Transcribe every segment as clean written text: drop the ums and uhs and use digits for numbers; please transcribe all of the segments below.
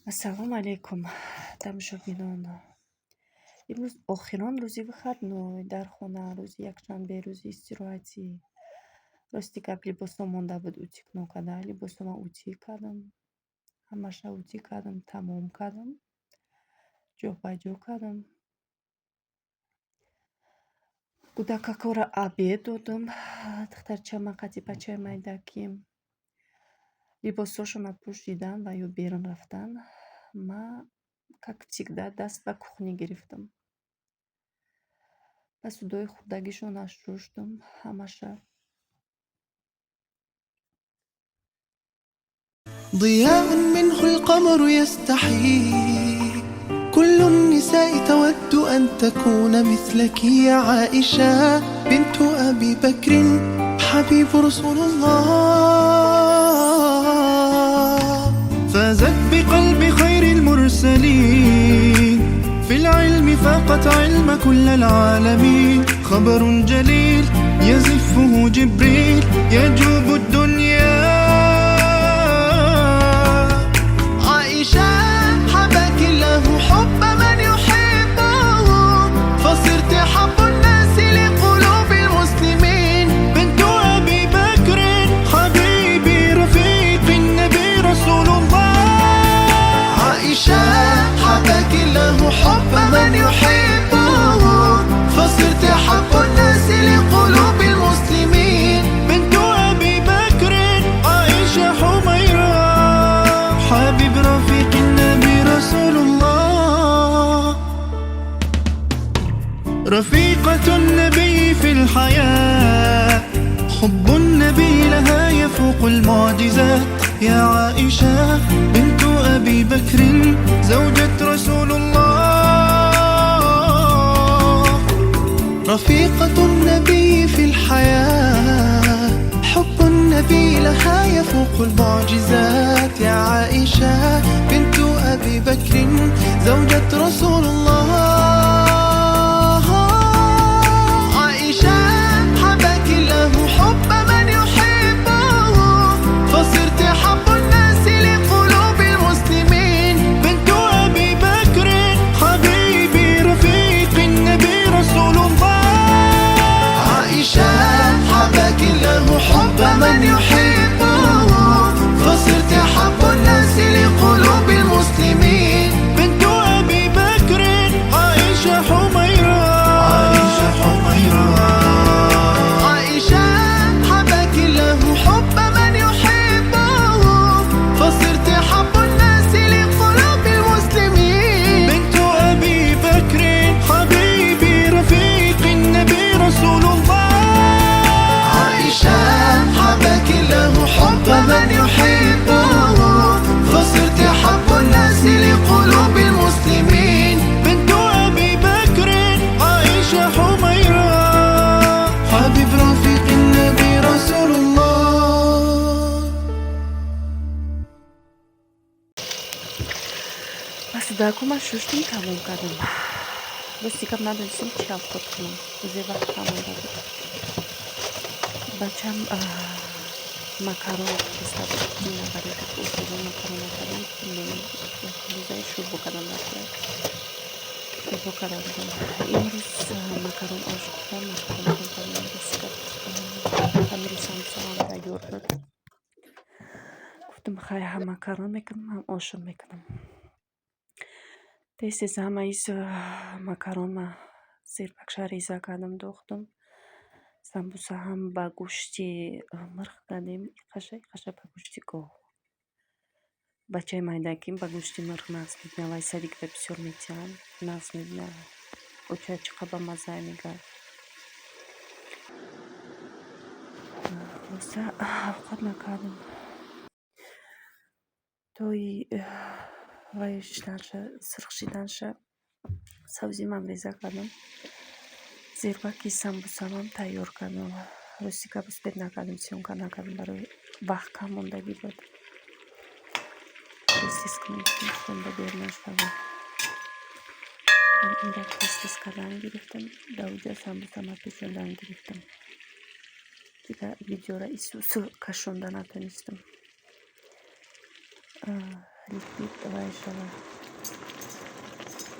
Ассалому алейкум, тамошобинон. Имрӯз охирон рӯзи выходной дар хона, рӯзи якшанбе, рӯзи истироҳати. Рости гап либосо монда буд утӣ нокарда. Либосома утӣ кардам, ҳамаша утӣ кардам, тамом кардам, ҷоҳбаҷо кардам. Кӯдакакора обед додам, духтарчама қати бачаи майдаким либосошона пӯшидан ва ё берун рафтан. Ма как всегда даст ба кухня гирифтам. Ба судои хурдагишона шуштам ҳамаша. ضياء منه القمر يستحي كل النساء تود أن تكون مثلك يا عائشة بنت أبي بكر حبيب رسول الله فازت بقلب خير المرسلين في العلم فاقت علم كل العالمين خبر جليل يزفه جبريل يجوب الدنيا حبك الله حب من يحبه فصرت حب الناس لقلوب المسلمين بنت أبي بكر حبيبي رفيق النبي رسول الله عائشة حبك الله حب من يحبه فصرت حب الناس لقلوب المسلمين بنت أبي بكر عائشة حميرة حبيب رفيق النبي رسول الله رفيقة النبي في الحياة حب النبي لها يفوق المعجزات يا عائشة بنت أبي بكر زوجة رسول الله رفيقة النبي في الحياة حب النبي لها يفوق المعجزات يا عائشة بنت أبي بكر زوجة رسول الله عائشة حبك الله حب من يحبه فصرت حب الناس لقلوب المسلمين بنت أبي بكر حبيبي رفيق النبي رسول الله عائشة حبك الله حب من يحبه فصرت حب الناس لقلوب المسلمين بنت أبي بكر عائشة حميرة عائشة حميرة عائشة حبك الله حب من يحبه فصرت حب الناس لقلوب المسلمين بنت أبي بكر حبيبي رفيق النبي رسول الله عائشة حبك الله حب من يحبه فصرت حب الناس لقلوب المسلمين بنت أبي بكر عائشة حميرة حبيب رفيق النبي رسول الله Ба судоякома шуштам, тамом кардам. Рости гап надонистам чи авқот кунам. Рӯзе вақт намонда буд. Бачам макарон хиста буд. Набарид ӯхӯрон макарона кардам. Рӯзаи шӯрбо кардам дар хӯрак. Шӯрбо карда будам. Имрӯз макарон ош гуфтам. Макарон кардам. Рости гап хамири самсаам тайёр шуд. Гуфтам хай ҳам макарон мекунам, ҳам ошам мекунам. Тез ҳамаи макаронма зирбакша реза кардам, дохтам. Самбуса ҳам ба гӯшти мирғ дадем. Иқаша ба гӯшти гов. Бачаи майдаким ба гӯшти мирғ нағз мебинад. Вай садикда бисёр метиҳад. Нағз мебинад. Оча чиқа ба мазза мегӯяд. Хулоса авқат накардам. Тои вай шиданша, сирғ шиданша сабзимам реза кардам. Зирбаки самбусамам тайёр кардам. Рости гап успет накардам, сёнка накардам, барои вақт кам мондагӣ буд. Тез кунам, шонда дер нашавад. Инра тез кардан гирифтам. Давуҷа самбусама пешондан гирифтам. Дига видеора исӯ кашонда натонистам. ликвид давай шава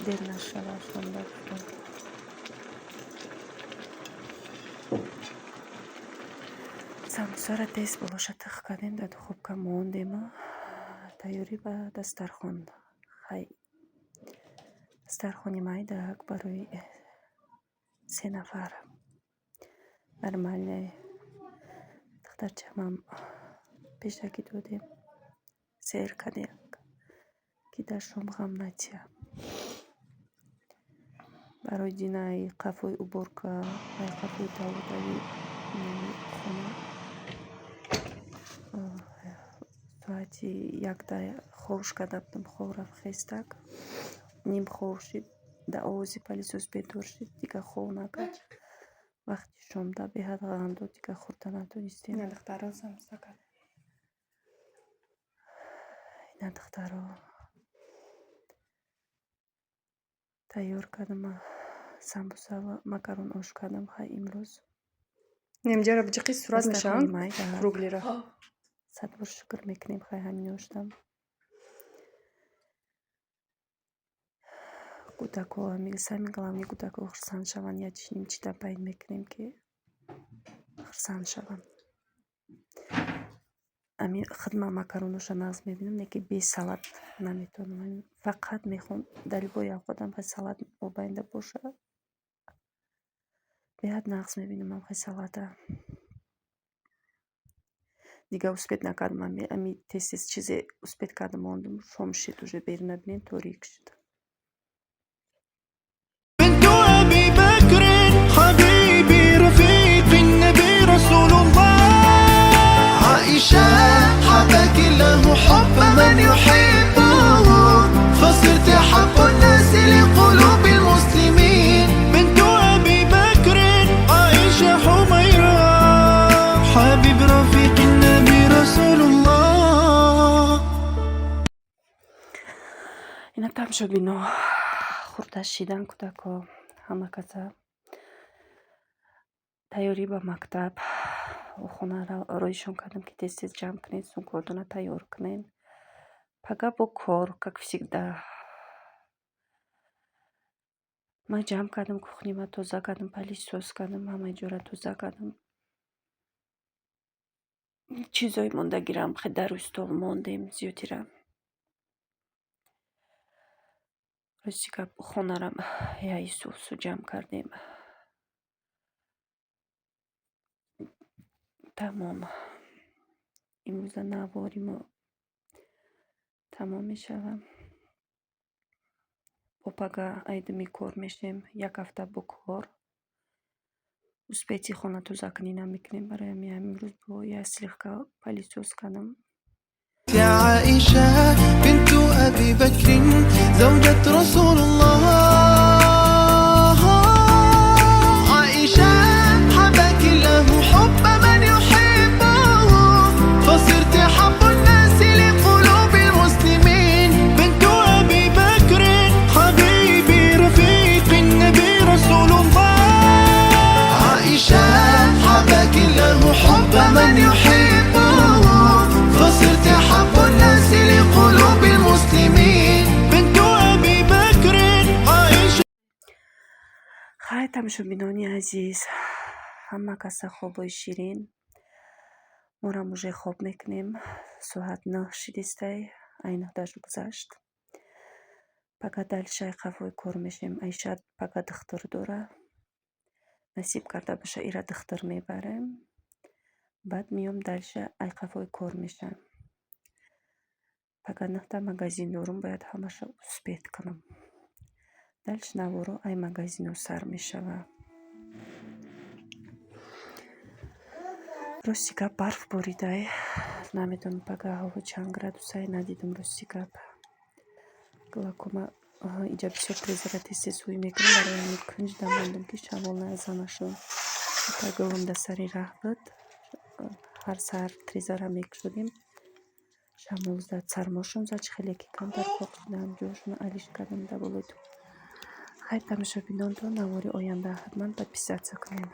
дер нашава шонда гуфтам самбусаро тест болоша тиқ кардем дар духовка мондему тайёрӣ ба дастархон хай дастархони майдак барои 3 нафар нормальне духтарчамам пешакӣ додем сер кардем ки дар шом ғам натия барои динаи қафои уборка ай қафои давудавӣ хона соати 1 ховш кардам хов рафт хестак ним хов шид дар овози палисос бедор шид дигар хов накард вақти шом да беҳад ғам дод дигар хӯрда натонистем ина духтаро тайёр кардам самбуса ва макарон ош кардам хай имрӯз немҷара биҷиқи сурат мешаванд дастархони круглира садбор шукр мекунем хай ҳамин оштам кӯдако сами главни кӯдако хурсанд шаванд ячним чида пайн мекунем ки хурсанд шаванд ами хидма макароноша нағз мебинам неки бе салат наметавонам фақат мехоҳам далибои авқотам хай салат обайнда боша беҳад нағз мебинам хай салата дигар успет накардам ами тез чизе успет кардам мондум шом шид уже бери набинем торик шид بنت أبي بكر حبيبي رفيق النبي رسول الله عائشة حبك له حب من يحبه فصرت أحب الناس لقلوب المسلمين بنت أبي بكر عائشة حميرة حبيب رفيق النبي رسول الله ина тамшобино хурда шидан кӯдако ҳама каса тайёрӣ ба мактаб хонаро роишон кардам ки тез ҷамъ кунед сумкотона тайёр кунед пага бо кор как всегда ман ҷамъ кардам кухнима тоза кардам палисос кардам ҳамаи ҷора тоза кардам чизои мондагирам хе дару стол мондем зиёдира ростика хонарам яи сусу ҷамъ кардем тамом имрӯза навори мо тамом мешавам бо пага айдами кор мешем 1 ҳафта бо кор успети хона тоза кунина мекунем барои имрӯз бо я слегка палисос кардам يا عائشة بنت أبي بكر زوجة رسول الله عائشة حبك له حب من يحبه فصرت أحب الناس لقلوب المسلمين بنت أبي بكر حبيبي رفيق النبي رسول الله عائشة حبك له حب من يحبه فصرت أحب الناس لقلوب المسلمين بنت أبي بكر عائشة хай тамошобинони азиз ҳама каса хобои ширин морам уже хоб мекунем соат 9 шидистай ай 9 гузашт пага дальше қафои кор мешем айшад пага духтур дора насиб карда боша ира духтур мебарем баъд миём дальше ай қафои кор мешам пага 9 магазин дорум бояд ҳамаша успет кунам дальше наворо ай магазино сар мешава рости гап барф боридай намедонам пага ҳаво чанд градусай надидам рости гап глакома иҷа бисёр презера тез ҳуй мекунам барои ҳамин кунҷ дамондам ки шамол назанашон пагаам да сари раҳ буд ҳар сар трезара мекушодем шамол зад сармошон зад хеле ки камтар коқидам ҷошон алиш кардам да болои хай тамошобинон то навори оянда ҳатман подписаться кунед